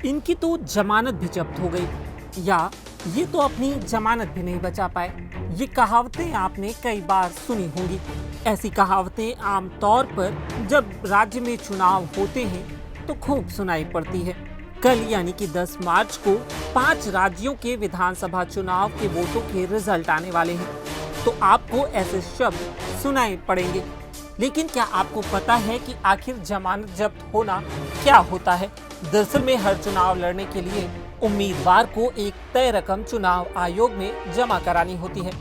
इनकी तो जमानत भी जब्त हो गई, या ये तो अपनी जमानत भी नहीं बचा पाए। ये कहावतें आपने कई बार सुनी होंगी। ऐसी कहावतें आमतौर पर जब राज्य में चुनाव होते हैं तो खूब सुनाई पड़ती है। कल यानी कि 10 मार्च को 5 राज्यों के विधानसभा चुनाव के वोटों के रिजल्ट आने वाले हैं, तो आपको ऐसे शब्द सुनाई पड़ेंगे। लेकिन क्या आपको पता है कि आखिर जमानत जब्त होना क्या होता है? दरअसल में हर चुनाव लड़ने के लिए उम्मीदवार को एक तय रकम चुनाव आयोग में जमा करानी होती है।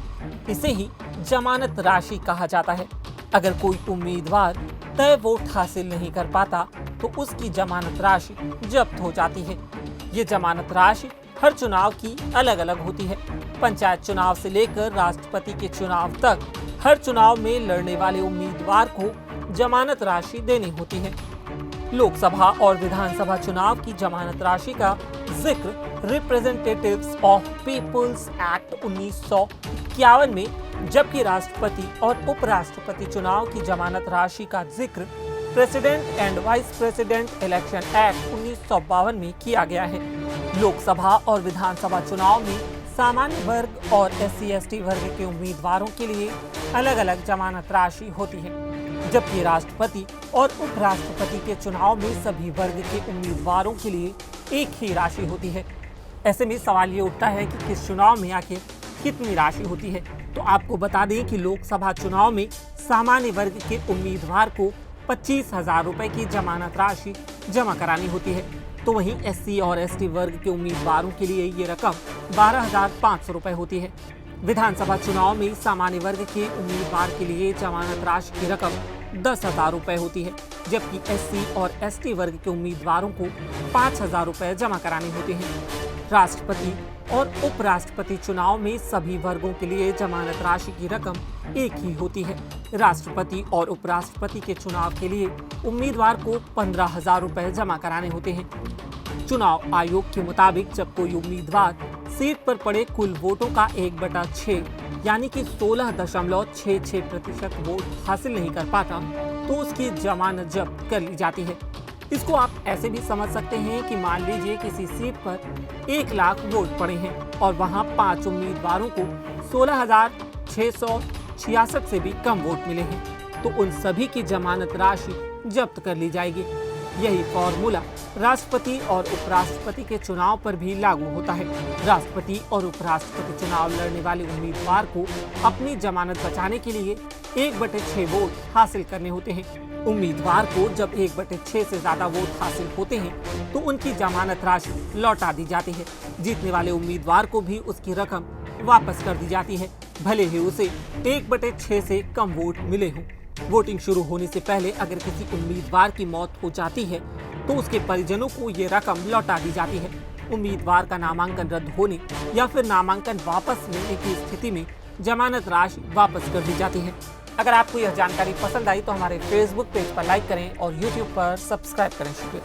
इसे ही जमानत राशि कहा जाता है। अगर कोई उम्मीदवार तय वोट हासिल नहीं कर पाता तो उसकी जमानत राशि जब्त हो जाती है। ये जमानत राशि हर चुनाव की अलग अलग होती है। पंचायत चुनाव से लेकर राष्ट्रपति के चुनाव तक हर चुनाव में लड़ने वाले उम्मीदवार को जमानत राशि देनी होती है। लोकसभा और विधानसभा चुनाव की जमानत राशि का जिक्र रिप्रेजेंटेटिव्स ऑफ पीपुल्स एक्ट 1951 में, जबकि राष्ट्रपति और उपराष्ट्रपति चुनाव की जमानत राशि का जिक्र president and vice president election act 1952 में किया गया है। लोकसभा और विधानसभा चुनाव में सामान्य वर्ग और SC/ST वर्ग के उम्मीदवारों के लिए अलग अलग जमानत राशि होती है, जबकि राष्ट्रपति और उपराष्ट्रपति के चुनाव में सभी वर्ग के उम्मीदवारों के लिए एक ही राशि होती है। ऐसे में सवाल ये उठता है कि किस चुनाव में आखिर कितनी राशि होती है। तो आपको बता दें कि लोकसभा चुनाव में सामान्य वर्ग के उम्मीदवार को 25,000 रुपए की जमानत राशि जमा करानी होती है, तो वहीं SC और ST वर्ग के उम्मीदवारों के लिए ये रकम 12,500 रुपए होती है। विधानसभा चुनाव में सामान्य वर्ग के उम्मीदवार के लिए जमानत राशि की रकम 10,000 रुपए होती है, जबकि SC और ST वर्ग के उम्मीदवारों को 5,000 रुपए जमा कराने होते हैं। राष्ट्रपति और उपराष्ट्रपति चुनाव में सभी वर्गों के लिए जमानत राशि की रकम एक ही होती है। राष्ट्रपति और उपराष्ट्रपति के चुनाव के लिए उम्मीदवार को 15,000 रुपए जमा कराने होते हैं। चुनाव आयोग के मुताबिक जब कोई उम्मीदवार सीट पर पड़े कुल वोटों का 1/6 यानी कि 16.66% वोट हासिल नहीं कर पाता तो उसकी जमानत जब्त कर ली जाती है। इसको आप ऐसे भी समझ सकते हैं कि मान लीजिए किसी सीट पर 1 लाख वोट पड़े हैं और वहां 5 उम्मीदवारों को 16,666 से भी कम वोट मिले हैं, तो उन सभी की जमानत राशि जब्त कर ली जाएगी। यही फॉर्मूला राष्ट्रपति और उपराष्ट्रपति के चुनाव पर भी लागू होता है। राष्ट्रपति और उपराष्ट्रपति चुनाव लड़ने वाले उम्मीदवार को अपनी जमानत बचाने के लिए 1/6 वोट हासिल करने होते हैं। उम्मीदवार को जब 1/6 से ज्यादा वोट हासिल होते हैं तो उनकी जमानत राशि लौटा दी जाती है। जीतने वाले उम्मीदवार को भी उसकी रकम वापस कर दी जाती है, भले ही उसे 1/6 से कम वोट मिले हों। वोटिंग शुरू होने से पहले अगर किसी उम्मीदवार की मौत हो जाती है तो उसके परिजनों को ये रकम लौटा दी जाती है। उम्मीदवार का नामांकन रद्द होने या फिर नामांकन वापस लेने की स्थिति में जमानत राशि वापस कर दी जाती है। अगर आपको यह जानकारी पसंद आई तो हमारे Facebook पेज पर लाइक करें और YouTube पर सब्सक्राइब करें। शुक्रिया।